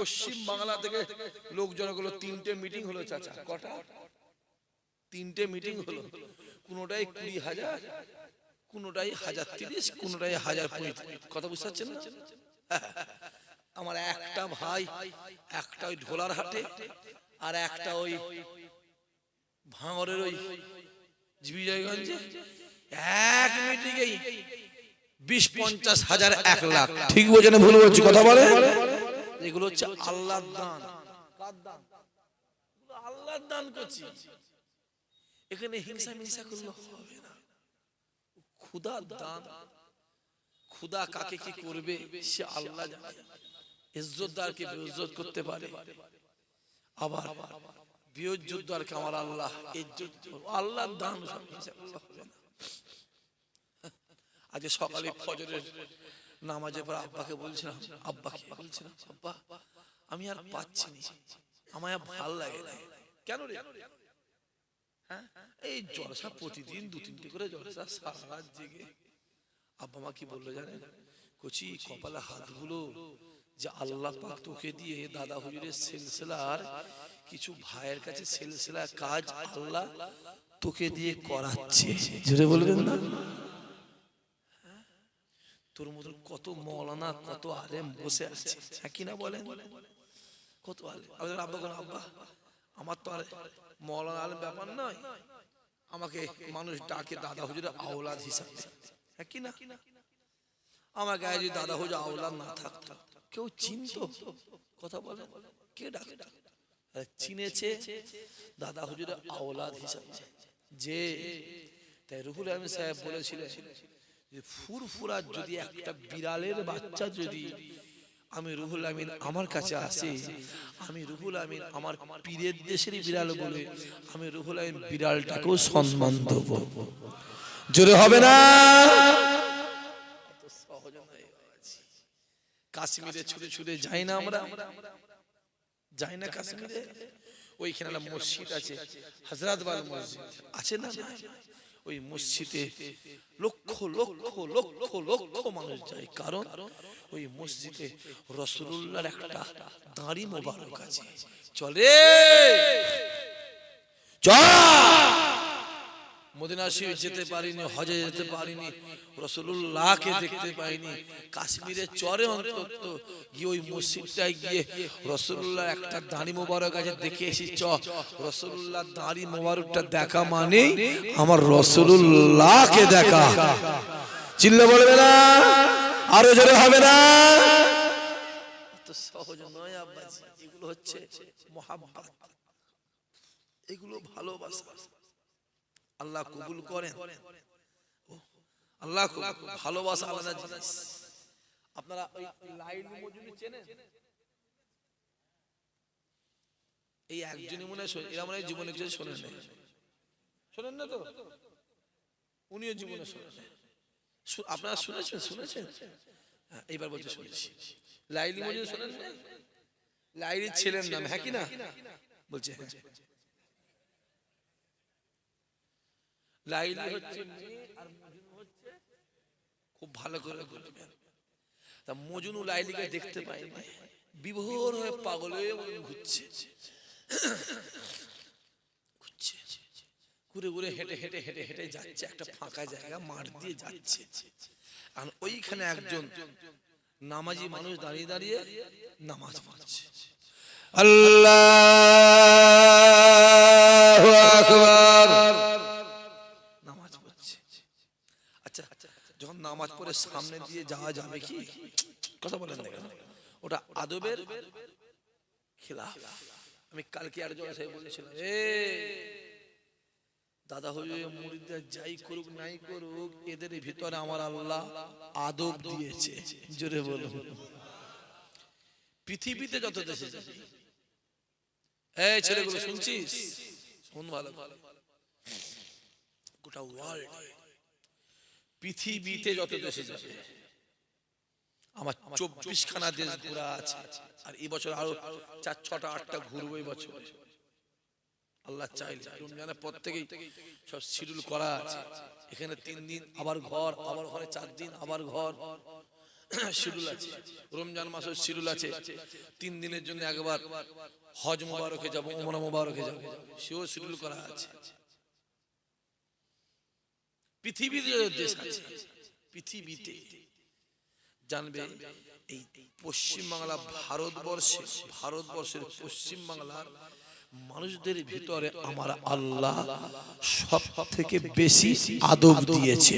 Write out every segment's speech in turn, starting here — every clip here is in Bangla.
পশ্চিম বাংলা থেকে লোকজন গুলো 3টে মিটিং হলো চাচা। কটা? 3টে মিটিং হলো। কোনটাই 20,000, কোনটাই 1030, কোনটাই 1035। কথা বুঝতে পারছেন না? আমার একটা ভাই, একটা ওই ঢোলার হাটে, আর একটা ওই ভাঙরের ওই বিজয়গঞ্জে, এক মিটিংয়েই 20-50 হাজার 1 লাখ। ঠিক বোঝেন ভুল বলছি? কথা বলে। এগুলো হচ্ছে আল্লাহর দান। কার দান? আল্লাহর দান করছি। এখানে হিংসা মিংসা করলে হবে না। খোদার দান। খোদা কাকে কি করবে সে আল্লাহ জানে। ইজ্জতদারকে বেইজ্জত করতে পারে, আবার বেইজ্জতদারকে আমার আল্লাহ ইজ্জত। আল্লাহর দান হিংসা করলে হবে না। আজ সকালে ফজরের নামাজে পর আব্বাকে বলছিলাম, আব্বা আমি আর পাচ্ছি না, আমায় ভাল লাগে না। কেন রে? হ্যাঁ, এই জলসা প্রতিদিন 2-3টে করে জলসা, সারা রাত জেগে। আব্বা মা কি বললো জানেন? কচি কপালে হাতগুলো যে আল্লাহ পাক তোকে দিয়ে দাদা হুজুরের সিলসিলার কিছু ভাইয়ের কাছে সিলসিলা কাজ আল্লাহ তোকে দিয়ে করাচ্ছে। জোরে বলবেন না? তোর মতন কত মৌলানা, কত আলেম বসে আছে, হ্যাঁ কি না বলেন? কত আলেম। আব্বা কোন আব্বা, আমার তো আর মৌলানা আলেম ব্যাপার নয়, আমাকে মানুষ ডাকে দাদা হুজুরের আওলাদ হিসাবে, হ্যাঁ কি না? আমার গায়ে যদি দাদা হুজুর আওলাদ না থাকতো কেউ চিনতো? কথা বলে। কে ডাকে? চিনেছে দাদা হুজুরের আওলাদ হিসাবে। যে তাই রুহুল আমিন সাহেব বলেছিলেন, ফুরফুরা যদি একটা বিড়ালের বাচ্চা যদি আমি রুহুল আমিন আমার কাছে আসে, আমি রুহুল আমিন আমার পীরের দেশেরই বিড়াল বলে আমি রুহুল আমিন বিড়ালটাকেও সম্মান দেব। জোরে হবে না? কাশ্মীরে ছুটে ছুটে যাই না আমরা? যাই না কাশ্মীরে? ওইখানে একটা মসজিদ আছে, হযরতবাল মসজিদ আছে না? ওই মসজিদে লক্ষ লক্ষ লক্ষ লক্ষ মানুষ যায়। কারণ ওই মসজিদে রাসূলুল্লাহর একটা দাড়ি মোবারক আছে। চলে মদিনা শরীফ যেতে পারিনি, হজে যেতে পারিনি, রাসূলুল্লাহকে দেখতে পাইনি, কাশ্মীরে চরে অন্তত গিয়ে ওই মসজিদটায় গিয়ে রাসূলুল্লাহর একটা দাড়ি মোবারক আছে দেখে এসেছি। রাসূলুল্লাহর দাড়ি মোবারকটা দেখা মানে আমার রাসূলুল্লাহকে দেখা। চিল্লা বলবে না? আরো জোরে হবে না? এত সহজ নয় আব্বাজি। এগুলো হচ্ছে মহাব্বত, এগুলো ভালোবাসা। আল্লাহ কবুল করেন। আল্লাহ ভালোবাসা আলাদা জিনিস। আপনারা ওই লাইলু মজনু চেনেন? এই একজনই মনে হয়, এরা মনে হয় জীবনে কিছু শোনেন না। শোনেন না তো? উনিও জীবনে শোনেন। আপনারা শুনেছেন? শুনেছেন? এইবার বলতে শুনেছি। লাইলু মজনু শোনেন না? লাইলির ছেলের নাম, হ্যাঁ কি না? বলছে লাইলি হচ্ছে মেয়ে আর মজনু হচ্ছে, খুব ভালো করে বলবেন। তা মজনু লাইলিকে দেখতে পায় না, বিভোর হয়ে পাগল হয়ে ঘুরছে, ঘুরে ঘুরে হেঁটে হেঁটে হেঁটে হেঁটে যাচ্ছে একটা ফাঁকা জায়গা, মাঠ দিয়ে যাচ্ছে। আর ওইখানে একজন নামাজি মানুষ দাঁড়িয়ে দাঁড়িয়ে নামাজ পড়ছে। আল্লাহু আকবার নামাজ পড়ছে। আচ্ছা, যখন নামাজ পড়ে সামনে দিয়ে যাওয়া যাবে কি? কথা বলেন না কেন? ওটা আদবের খিলাফ। আমি কালকে আর জলসায় বলেছিলাম, দাদা হুজুর মুরিদরা যাই করুক নাই করুক, এদের ভিতরে আমার আল্লাহ আদব দিয়েছে। জোরে বলুন। পৃথিবীতে যত দেশে যাবে, এই ছেলেগুলো শুনছিস? শুন ভালো, গোটা ওয়ার্ল্ড, পৃথিবীতে যত দেশে যাবে, আমার 24খানা দেশ ঘোরা আছে। আর এই বছর আরো 4, 6টা 8টা ঘুরবো এই বছর আল্লাহ চাইলে। রমজানের পর থেকেই সব শিডিউল করা আছে। এখানে 3 দিন, আবার ঘর, আবার ওখানে 4 দিন, আবার ঘর। শিডিউল আছে, রমজান মাসের শিডিউল আছে, 3 দিনের জন্য একবার হজ মোবারকে যাব, উমরা মোবারকে যাব, সেও শিডিউল করা আছে। পৃথিবীর দেশ আছে, পৃথিবীতে জানবে এই পশ্চিম বাংলা, ভারতবর্ষের পশ্চিম বাংলার মানুষদের ভিতরে আমার আল্লাহ সব থেকে বেশি আদব দিয়েছে।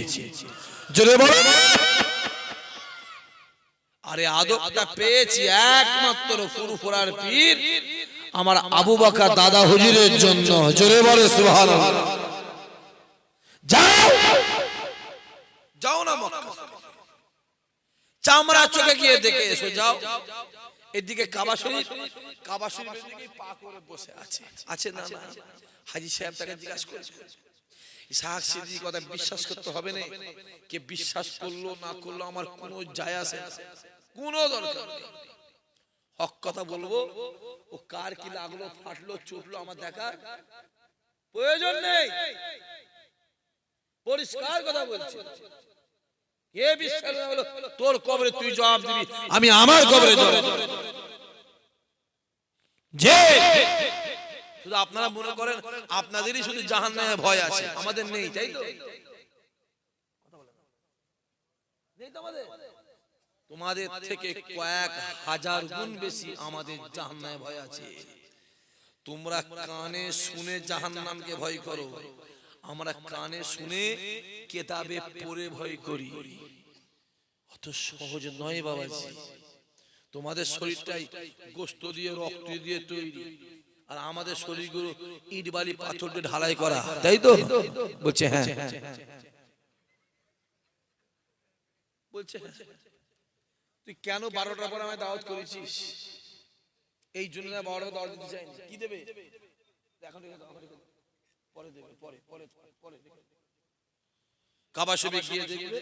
জোরে বলো। আরে আদবটা পেয়েছি একমাত্র ফুরফুরার পীর আমার আবু বকর দাদা হুজুরের জন্য। জোরে বলে সুবহানাল্লাহ। যাও যাও না মক্কা, চামড়া চোখে গিয়ে দেখে এসো। যাও এদিকে কাবা শরীফ, কাবা শরীফের দিকে পা করে বসে আছে, আছে না? না। হাজী সাহেব তাকে জিজ্ঞাসা করেছে, ইসহাক সিদ্দিকীর কথা বিশ্বাস করতে হবে না, কে বিশ্বাস করলো না করলো আমার কোনো যায় আসে না, কোনো দরকার নেই। হক কথা বলবো, ও কার কি লাগলো, ফাটলো, চুটলো আমার দেখার প্রয়োজন নেই। পরিষ্কার কথা বলছি, কে বিশ্বাস না হলো তোর কবরে তুই জবাব দিবি, আমি আমার কবরে জবাব দেব। যে শুধু আপনারা মনে করেন আপনাদেরই শুধু জাহান্নামে ভয় আছে, আমাদের নেই, তাই তো? নেই তো আমাদের? তোমাদের থেকে কয়েক হাজার গুণ বেশি আমাদের জাহান্নামে ভয় আছে। তোমরা কানে শুনে জাহান্নামকে ভয় করো, আমরা কানে শুনে কিতাবে পড়ে ভয় করি। অত সহজ নয় বাবাজি। তোমাদের শরীরটাই গোশত দিয়ে রক্ত দিয়ে তৈরি, আর আমাদের শরীরগুলো ইট বালি পাথর দিয়ে ঢালাই করা, তাই তো? বলছে হ্যাঁ, বলছে তুই কেন 12টার পর আমায় দাওয়াত করেছিস? এই জন্য 12টার দাওয়াত দিতে চাইনি। কি দেবে এখন? পরে দেবে, পরে পরে পরে। কাবা শরীফে গিয়ে দেখবে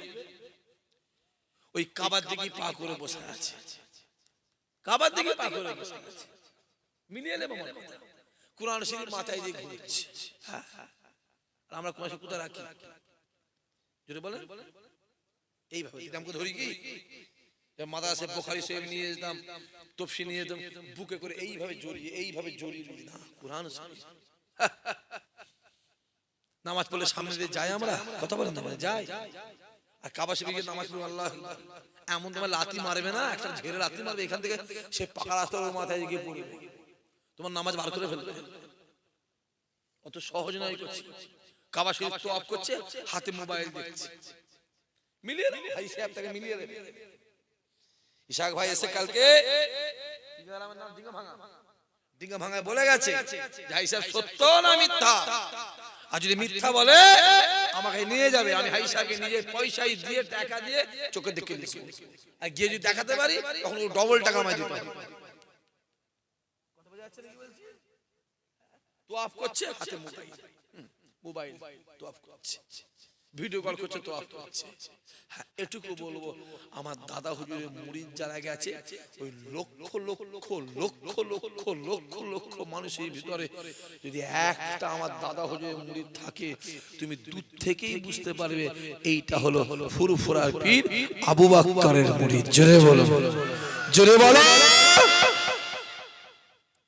ওই কাবার দিকে পা করে বসে আছে, কাবার দিকে পা করে বসে আছে। মিলিয়ে নেব মনে কথা, কুরআন শরীফ মাথায় দিয়ে ঘুরছে। আর আমরা কোন কোথায় রাখি? যদি বলেন এইভাবে এরকম করে ধরি কি, মাদ্রাসা বুখারী শরীফ নিয়ে যেতাম, তাফসীর নিয়ে যেতাম, বুকে করে এইভাবে জড়িয়ে না, কুরআন শরীফ। নামাজ পড়লে সামনে দিয়ে যাই, আমরা কথা বলেন না, যাই। আর কাবা শরীফে গিয়ে নামাজ পড়ে আল্লাহ, এমন তোমার লাথি মারবে না, একটা ঝেড়ে লাথি মারবে এখান থেকে, সে পাকা রাস্তার মাথায় গিয়ে পড়বে, তোমার নামাজ বার করে ফেলবে। অত সহজ নয় করছি। কাবা শরীফ তো অফ করছে, হাতে মোবাইল দেখছে, মিলিয়ে দেবে ভাই সাহেব, তাকে মিলিয়ে দেবে। ইশাক ভাই এসে কালকে ডিঙ্গা ভাঙায় বলে গেছে ভাই সাহেব সত্য না মিথ্যা, আর যদি মিথ্যা বলে আমাকে নিয়ে যাবে, আমি ভাই সাহেবকে নিজে পয়সা দিয়ে টাকা দিয়ে চোখে দেখে লিখব, আর গিয়ে যদি দেখাতে পারি তখন ও ডবল টাকা আমায় দিতে হবে। কথা বোঝা যাচ্ছে নাকি বলছি? তো অফ করছে, হাতে মোবাইল তো অফ করছে, ভিডিও কল করছে তো অফ করছে। হ্যাঁ, এটুকু বলবো, আমার দাদা হুজুরের মুরিদ যারা গেছে, ওই লক্ষ লক্ষ লক্ষ লক্ষ লক্ষ লক্ষ মানুষের ভিতরে যদি একটা আমার দাদা হুজুরের মুরিদ থাকে, তুমি দূর থেকেই বুঝতে পারবে এইটা হলো ফুরফুরার পীর আবু বকরের মুরিদ। জোরে বলো, জোরে বলো।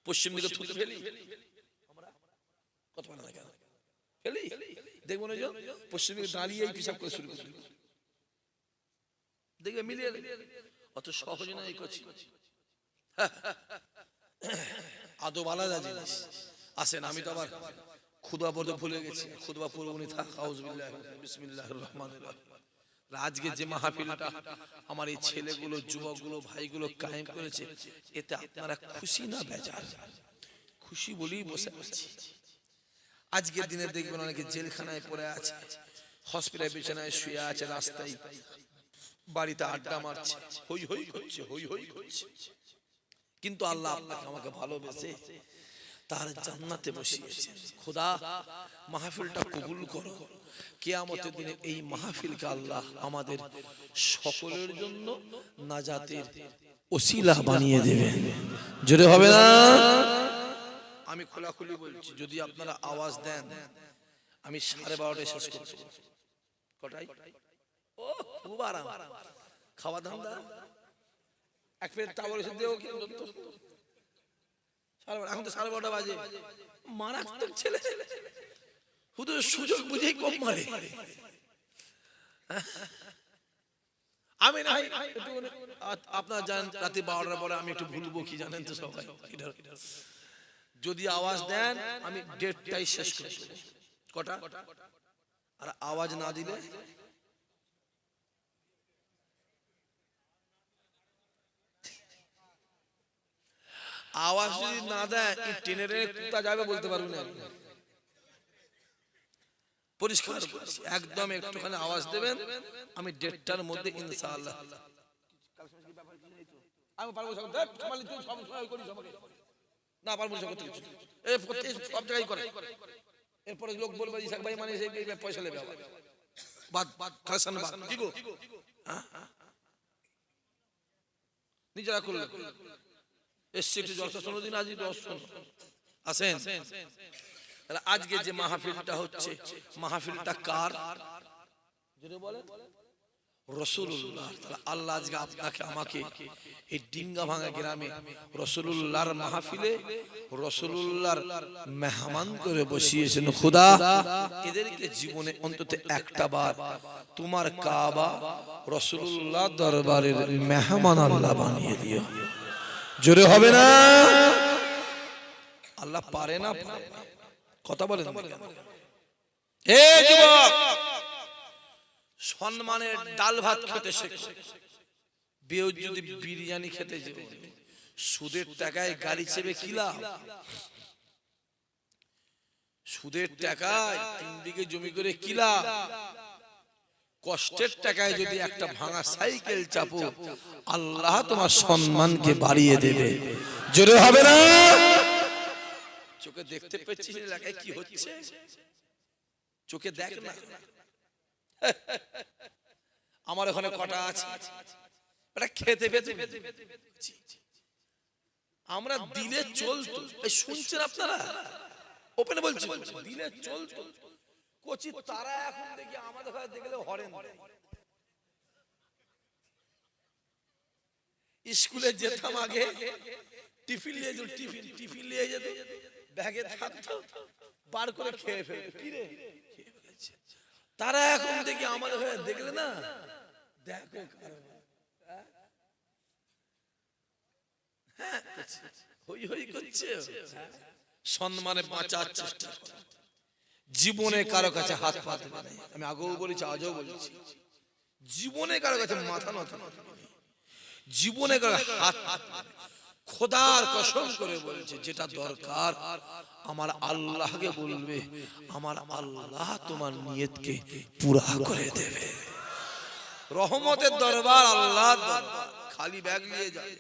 পশ্চিম দিকে থুতে ফেলি আমরা, কথা বলে না কেন? ফেলি, দেখবো না যে পশ্চিম দিকে দাঁড়িয়েই পিশাব করে শুরু করছি, দেখবে মিলিয়ে। অত সহজ না এই করছি। আদব আলাদা জিনিস। আসেন, আমি তো আবার খুদবা পড়তে ভুলে গেছি, খুদবা পড়বনি। থাক, আউযুবিল্লাহি বিসমিল্লাহির রহমানির রহিম। আজকে যে মাহফিলটা আমার এই ছেলেগুলো, যুবকগুলো, ভাইগুলো কায়েম করেছে, এতে আপনারা খুশি না বেজার? খুশি বলেই বসে আছি। আজকের দিনে দেখবেন অনেকে জেলখানায় পড়ে আছে, হসপিটাল বিছানায় শুয়ে আছে, রাস্তায় বাড়িতে আড্ডা মারছে, হই হই করছে, হই হই করছে। কিন্তু আল্লাহ আপনাকে আমাকে ভালোবেসে তার জান্নাতে বসিয়েছে। খোদা মাহফিলটা কবুল করো, কিয়ামতের দিনে এই মাহফিলকে আল্লাহ আমাদের সকলের জন্য নাজাতের ওসিলা বানিয়ে দেবে। জোরে হবে না? আমি খোলাখুলি বলছি, যদি আপনারা আওয়াজ দেন আমি 12:30 শেষ করব। কটাই? ও খুব আরাম, খাওয়া ধান্দা এক প্লেট তাবর এসে দেও কি এখন তো 12:30 বাজে মারাত্মক ছেলে শুধু সুযোগ বুঝেই কম মারে আমি না আপনার জানেন রাতে 12টার পরে আমি একটু ভুলবো কি জানেন তো সবাই যদি আওয়াজ দেন আমি ডেটটাই শেষ করে দেব কটা আর আওয়াজ না দিলে আওয়াজ যদি না দেয় ট্রেনের কুত্তা যাবে বলতে পারবো না পরিষ্কার একদম একটুখানি আওয়াজ দেবেন আমি 1:30টার মধ্যে ইনশাআল্লাহ আমি পারবো সব করি সবাই না পারবো এই সব জায়গায় করে এরপরে লোক বলবে ইসাক ভাই মানে সেই পয়সা নেবে আবার বাদ কালেকশন বাদ কি গো নিজেরা করলে এসছে একটু জলসা শোনো দিন আজ আসেন আজকে যে মাহফিলটা হচ্ছে মাহফিলটা কার যদি বলে রাসূলুল্লাহ আল্লাহ আজকে আপনাকে আমাকে এই ডিঙ্গা ভাঙা গ্রামে রাসূলুল্লাহর মাহফিলে রাসূলুল্লাহর মেহমান করে বসিয়েছেন খোদা এদেরকে জীবনে অন্তত একটা বার তোমার কাবা রাসূলুল্লাহ দরবারের মেহমান আল্লাহ বানিয়ে দিও জোরে হবে না আল্লাহ পারে না কথা বলেন এই যুবক সম্মানের ডাল ভাত খেতে শেখো বেউ যদি বিরিয়ানি খেতে যাও সুদের টাকায় গাড়ি চেপে কি লাভ সুদের টাকায় 3 বিঘে জমি করে কি লাভ কষ্টের টাকায় যদি একটা ভাঙা সাইকেল চাপো আল্লাহ তোমার সম্মানকে বাড়িয়ে দেবে জোরে হবে না চোখে দেখতে পাচ্ছিস এলাকায় কি হচ্ছে চোখে দেখ না আমার ওখানে কটা আছে এটা খেতে পেতে আমরা দিলে চলতো এই শুনছেন আপনারা ওপেনে বলছি দিলে চলতো কোচি তারা এখন দেখি আমাদের ঘরে দেখলে হরেন স্কুলে যেতাম আগে টিফিন নিয়ে যেত টিফিন নিয়ে যেত ব্যাগে থাকতো বার করে খেয়ে ফেলতো কি রে তারা এখন দেখি আমাদের ঘরে দেখলে না দেখো হই হই করছে সম্মানে বাঁচার চেষ্টা করে জীবনে কারো কাছে হাত পাতে না আমি আগেও বলেছি আজও বলছি জীবনে কারো কাছে মাথা নত জীবনে কারো হাত খোদার কসম করে বলছে যেটা দরকার আমার আল্লাহকে বলবে আমার আল্লাহ তোমার নিয়তকে পুরা করে দেবে রহমতের দরবার আল্লাহর দরবার খালি ব্যাগ নিয়ে যাবে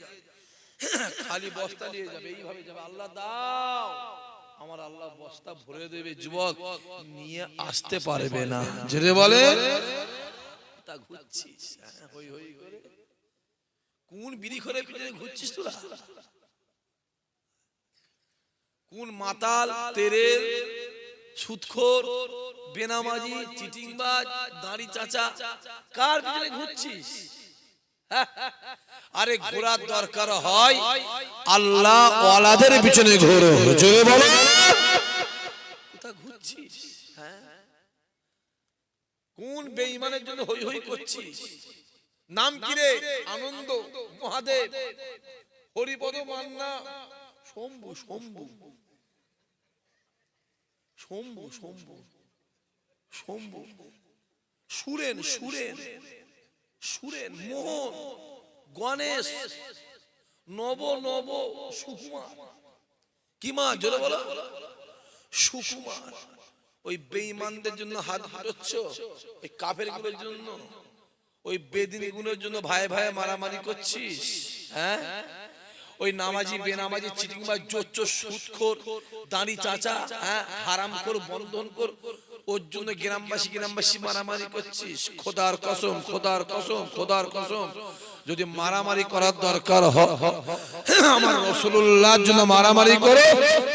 খালি বস্তা নিয়ে যাবে এইভাবে যাবে আল্লাহ দাও আমার আল্লাহ বস্তা ভরে দেবে যুবক নিয়ে আসতে পারবে না জেরে বলে তা ঘুরছিস হই হই করে কোন বিড়ি করে পিছনে ঘুরছিস তোরা কোন মাতাল তেরেল সুদখোর বেনামাজি চিটিংবাজ দাড়ি চাচা কার পিছনে ঘুরছিস আরে ঘোরার দরকার হয় আল্লাহ ওয়ালাদের পিছনে ঘোরো জোরে বলো কোথা ঘুরছিস কোন বেঈমানের জন্য হই হই করছিস নাম কি রে আনন্দ মহাদেব হরিপদ মান্না শম্ভু শম্ভু শম্ভু শম্ভু শম্ভু সুরেন সুরেন সুরেন মোহন গণেশ নব নব সুকুমার কি মা জোরে বলো সুকুমার ওই বেঈমানদের জন্য হাত ধরছ ওই কাফেরগুলোর জন্য ওই বেদিনীগুলোর জন্য ভাই ভাই মারামারি করছিস হ্যাঁ ওই নামাজি বেনামাজি চিটিংবাজ চোর সুদখোর দাঁড়ি চাচা হ্যাঁ হারামখোর বন্ধনখোর ওর জন্য গ্রামবাসী মারামারি করছিস খোদার কসম খোদার কসম খোদার কসম যদি মারামারি করার দরকার আমার রাসূলুল্লাহর জন্য মারামারি করো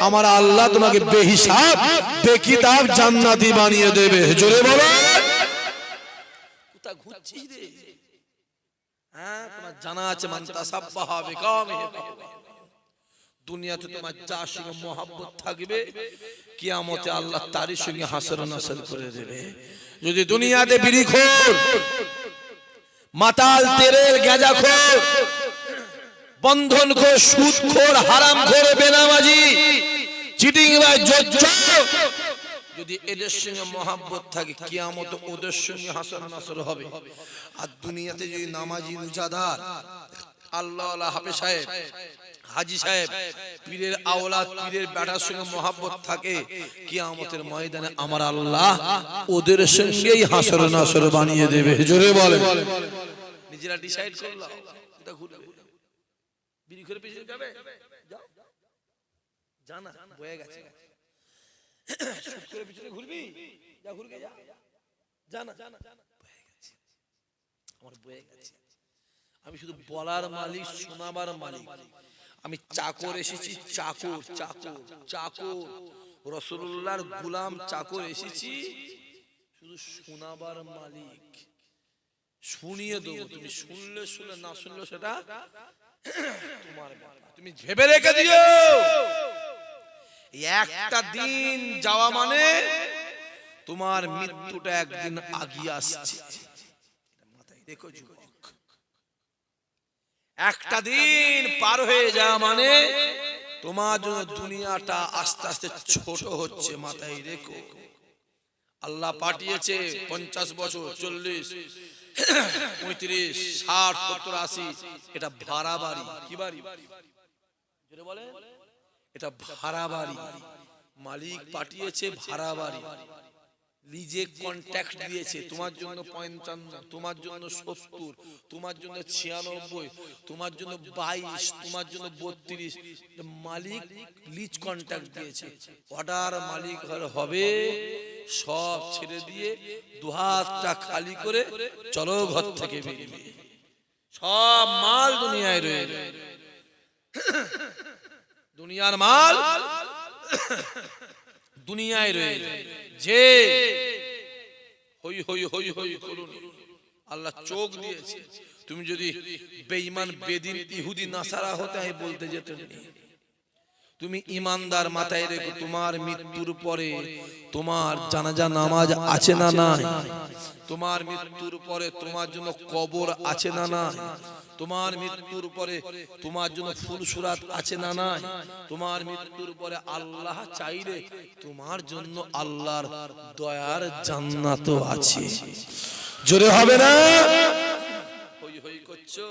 আমার আল্লাহ তোমাকে বেহিসাব বেকিতাব জান্নাতি বানিয়ে দেবে জোরে বলো কোথা ঘুরছিস রে জানা আছে মান তাসাব্বাহা বিকাওমিহি দুনিয়াতে তোমার যার সঙ্গে মহব্বত থাকবে কিয়ামতে আল্লাহ তারই সঙ্গে হাসর নাসর করে দেবে। যদি দুনিয়াতে বিড়িখোর, মাতাল, তেরের, গাঁজাখোর, বন্ধনখোর, সুদখোর, হারামখোর, বেনামাজি, চিটিংবাজ, জোচ্চোর, যদি এদের সঙ্গে মহব্বত থাকে কিয়ামতে ওদের সঙ্গে হাসর নাসর হবে। আর দুনিয়াতে যদি নামাজি, রোজাদার, আল্লাহওয়ালা, হাফেজ সাহেব, হাজী সাহেব, পীরের আওলাদ, পীরের বেটার সঙ্গে মহব্বত থাকে কিয়ামতের ময়দানে আমার আল্লাহ ওদের সঙ্গেই হাসর নাসর বানিয়ে দেবে। জোরে বলে, নিজেরা ডিসাইড করলাম এটা ঘুরবে, বিড়ি করে পিছনে যাবে, যাও জানা বয়ে গেছে, সুদ করে পিছনে ঘুরবি, যা ঘুরবে যা, জানা বয়ে গেছে, আমার বয়ে গেছে। আমি শুধু বলার মালিক, শোনাবার মালিক। আমি চাকর এসেছি, চাকর চাকর চাকর রাসূলুল্লাহর গোলাম চাকর এসেছি, শুধু শোনাবার মালিক। শুনিয়ে দেবো, তুমি শুনলে শুনলে, না শুনলে সেটা তোমার ব্যাপার। তুমি ভেবে রেখে দিও একটা দিন যাওয়া মানে তোমার মৃত্যুটা একদিন আগিয়ে আসছে, মাথায় রেখো যুবক। একটা দিন পার হয়ে যাওয়া মানে তোমার জন্য দুনিয়াটা আস্তে আস্তে ছোট হচ্ছে, মাথায় রেখো। আল্লাহ পাঠিয়েছে 50 বছর, 40, 35, 60, 70, 80, এটা ভাড়া বাড়ি। কি বাড়ি? যেটা বলে এটা ভাড়া বাড়ি। মালিক পাঠিয়েছে ভাড়া বাড়ি, লিজে কন্ট্রাক্ট দিয়েছে। তোমার জন্য 55, তোমার জন্য 70, তোমার জন্য 96, তোমার জন্য 22, তোমার জন্য 32। মালিক লিজ কন্ট্রাক্ট দিয়েছে। অর্ডার মালিক হবে সব ছেড়ে দিয়ে দুহাতটা খালি করে চলো ঘর থেকে বেরিয়ে। সব মাল দুনিয়ায় রয়েছে, দুনিয়ার মাল দুনিয়ায় রয়েছে। যে হই হই হই হই করুন, আল্লাহ চোখ দিয়েছে। তুমি যদি বেঈমান, বেদিন, ইহুদি, নাসারা হতে আমি বলতে যেতে নেই। তুমি ইমানদার, মাথায় রেখো তোমার মৃত্যুর পরে তোমার জানাজা নামাজ আছে না নাই? তোমার মৃত্যুর পরে তোমার জন্য কবর আছে না নাই? তোমার মৃত্যুর পরে তোমার জন্য ফুলসুরাত আছে না নাই? তোমার মৃত্যুর পরে আল্লাহ চাইলে তোমার জন্য আল্লাহর দয়ার জান্নাত আছে। জোরে হবে না? হই হই করছো,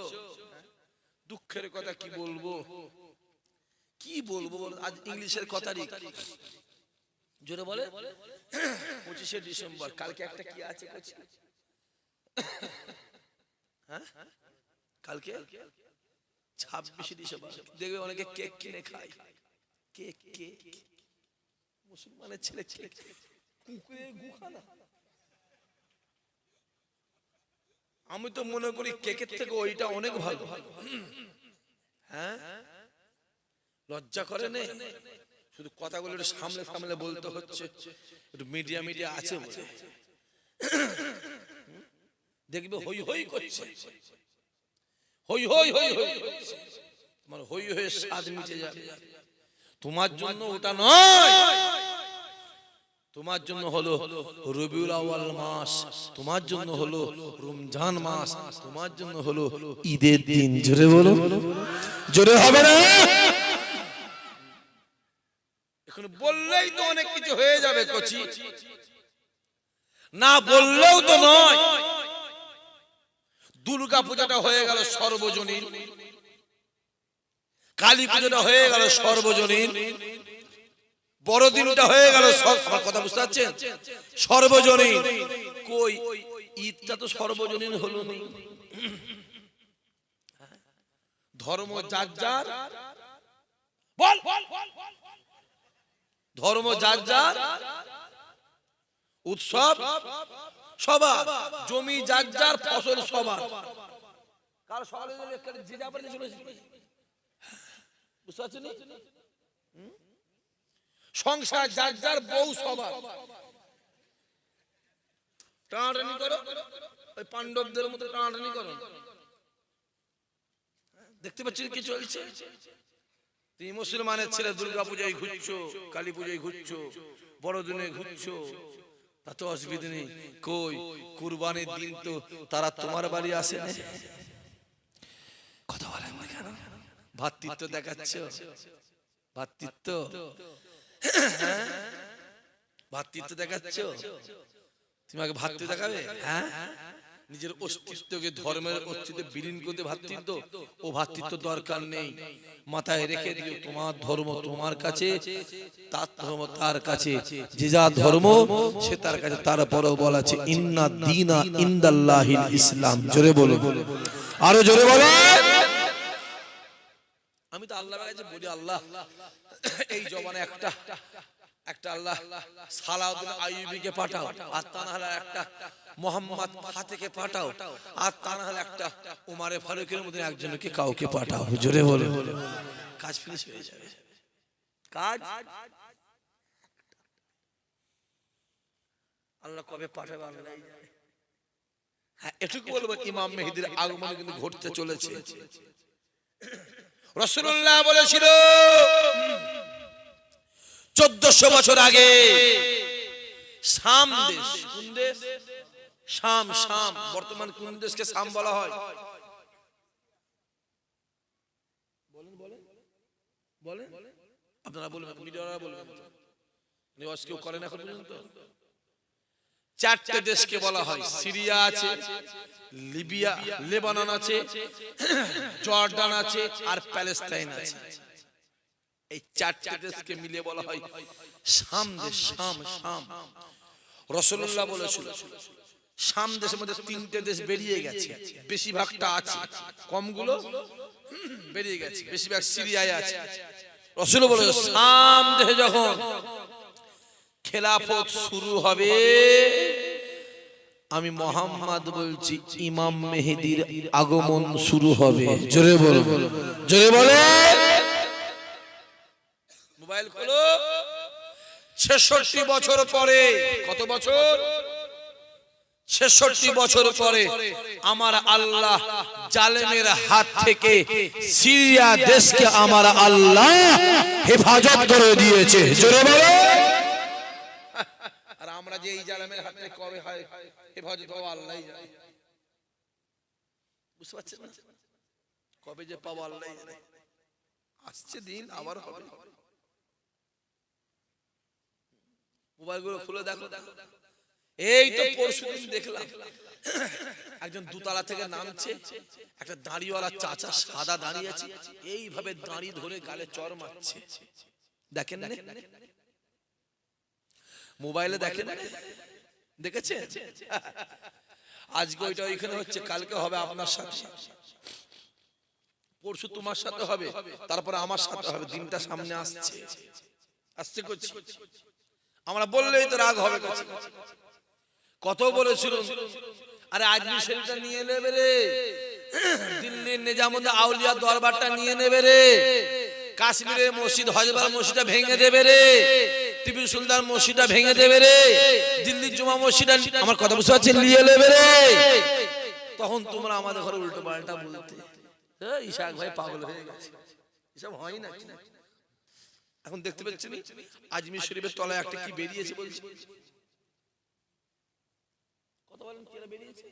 দুঃখের কথা কি বলবো, কি বলবো বলো? আজ ইংলিশের কথারই জোরে বলে 25শে ডিসেম্বর, কালকে একটা কি আছে? হ্যাঁ, কালকে 26শে ডিসেম্বর। দেখবে অনেকে কেক কিনে খায়। কেক কেক মুসলমানের ছেলে কেক, কুকুরে গুখানা। আমি তো মনে করি কেকের থেকে ওইটা অনেক ভালো। হ্যাঁ, লজ্জা করে না? শুধু কথাগুলো একটু সামনে সামনে বলতে হচ্ছে, একটু মিডিয়া মিডিয়া আছে বলে। দেখবে হই হই করছে, হই হই হই হই করছে, তোমার হই হয়ে স্বাদ মিটে যাবে। তোমার জন্য ওটা নয়, তোমার জন্য হলো রবিউল আউয়াল মাস, তোমার জন্য হলো রমজান মাস, তোমার জন্য হলো ঈদের দিন। জোরে বলো, জোরে হবে না? এখন বললেই তো অনেক কিছু হয়ে যাবে কচি, না বললেও তো নয়। দুর্গা পূজাটা হয়ে গেল সর্বজনীন, কালী পূজাটা হয়ে গেল সর্বজনীন, বড়দিনটা হয়ে গেল, আমার কথা বুঝতে পারছেন, সর্বজনীন। কই ঈদটা তো সর্বজনীন হলো না। ধর্ম যার যার, বল ধর্ম যার যার, উৎসব সবার, জমি যার যার, ফসল সবার। কাল সকালে যে যাবার বুঝতে পারছেন, সংসার যার যার, বউ সবার। টানাটানি করো, ওই পাণ্ডবদের মতো টানাটানি করো। দেখতে পাচ্ছেন কি চলছে? তুমি মুসলমানের ছেলে দুর্গা পূজায় ঘুরছো, কালী পূজায় ঘুরছো, বড়দিনে ঘুরছো, তাতে অসুবিধা নেই। কই কুরবানির দিন তো তারা তোমার বাড়ি আসে না, কথা বলেন না কেন? ভ্রাতৃত্ব দেখাচ্ছ, ভ্রাতৃত্ব, ভ্রাতৃত্ব দেখাচ্ছ। তুমি আগে ভ্রাতৃত্ব দেখাবে? হ্যাঁ, নিজের অস্তিত্বকে ধর্মের অস্তিত্বে বিলীন করতে ভ্রাতৃত্ব, ও ভ্রাতৃত্ব দরকার নেই। মাথায় রেখে দিও তোমার ধর্ম তোমার কাছে, তার ধর্ম তার কাছে, যে যা ধর্ম সে তার কাছে। তারপরেও বলা আছে ইন্না দীনা ইনদাল্লাহিল ইসলাম। জোরে বলো, আরো জোরে বলো। আমি তো আল্লাহর কাছে বলি, আল্লাহ এই জবানে একটা আল্লাহ সালাউদ্দিন আইয়ুবীকে পাঠাও, আর তা না হলে একটা মোহাম্মদ ফাতেহকে পাঠাও, আর তা না হলে একটা উমারে ফারুকের মধ্যে একজনকে কাউকে পাঠাও। জোরে বলে, কাজ ফিনিশ হয়ে যাবে। কাজ আল্লাহ কবে পাঠাবে আল্লাহ জানে। হ্যাঁ, এটুকু বলবো, ইমাম মেহেদীর আগমন কিন্তু ঘটতে চলেছে। রাসূলুল্লাহ বলেছিল 1400 বছর আগে শাম দেশ, কোন দেশ? শাম। শাম বর্তমান কোন দেশকে শাম বলা হয়? বলেন বলেন বলেন, আপনারা বলবেন, মিডিয়ারা বলবেন, নিউজ কেউ করেন এখন পর্যন্ত? 4টে দেশকে বলা হয়। সিরিয়া আছে, লিবিয়া, লেবানন আছে, জর্ডান আছে, আর প্যালেস্টাইন আছে। এই 4টে দেশকে মিলিয়ে বলা হয় শাম দেশ। শাম শাম রাসূলুল্লাহ বলেছিল শাম দেশের মধ্যে 3টে দেশ বেরিয়ে গেছে, বেশিরভাগটা আছে, কমগুলো বেরিয়ে গেছে, বেশিরভাগ সিরিয়ায় আছে। রাসূল বলেছিল শাম দেশে যখন খেলাফত শুরু হবে, আমি মুহাম্মদ বলছি ইমাম মেহেদীর আগমন শুরু হবে। জোরে বলো, জোরে বলো। মোবাইল খোলো। 66 বছর পরে, কত বছর? 66 বছর পরে আমার আল্লাহ জালেমের হাত থেকে সিরিয়া দেশকে আমার আল্লাহ হেফাজত করে দিয়েছে। জোরে বলো। আর আমরা যে এই জালেমের হাত থেকে কবে হয় হেফাজত পাবো আল্লাহই জানে। বুঝতে পারছেন না? কবে যে পাবো আল্লাহই জানে। আসছে দিন, আবার হবে। মোবাইলগুলো খুলে দেখো। এই তো পরশুদিন দেখলাম একজন দুতলা থেকে নামছে, একটা দাড়িওয়ালা চাচা সাদা দাঁড়িয়ে আছে, এইভাবে দাঁড়ি ধরে গালে চড় মারছে। দেখেন না? মোবাইলে দেখেন, দেখেছেন? আজকে ওইটা ওইখানে হচ্ছে, কালকে হবে আপনার সাথে, পরশু তোমার সাথে হবে, তারপরে আমার সাথে হবে। দিনটা সামনে আসছে, আসছে করছি। আমরা বললেই তো রাগ হবে। কত বলেছিল, আরে আজমির শরীফটা নিয়ে নেবে রে, দিল্লির নিজামুদ্দিন আউলিয়া দরবারটা নিয়ে নেবে রে, কাশ্মীরের মসজিদ হজরত মসজিদটা ভেঙে দেবে রে, টিপু সুলতান মসজিদটা ভেঙে দেবে রে, দিল্লির জুমা মসজিদটা, আমার কথা বুঝতে পারছেন, নিয়ে নেবে রে। তখন তোমরা আমাদের ঘরে উল্টো পাল্টা বলতে, ইশাক ভাই পাগল হয়ে গেছে, এসব হয় না। এখন দেখতে পাচ্ছেন আজমির শরীফের তলায় একটা কি বেরিয়েছে বলছে, কথা বলেন, কি বেরিয়েছে?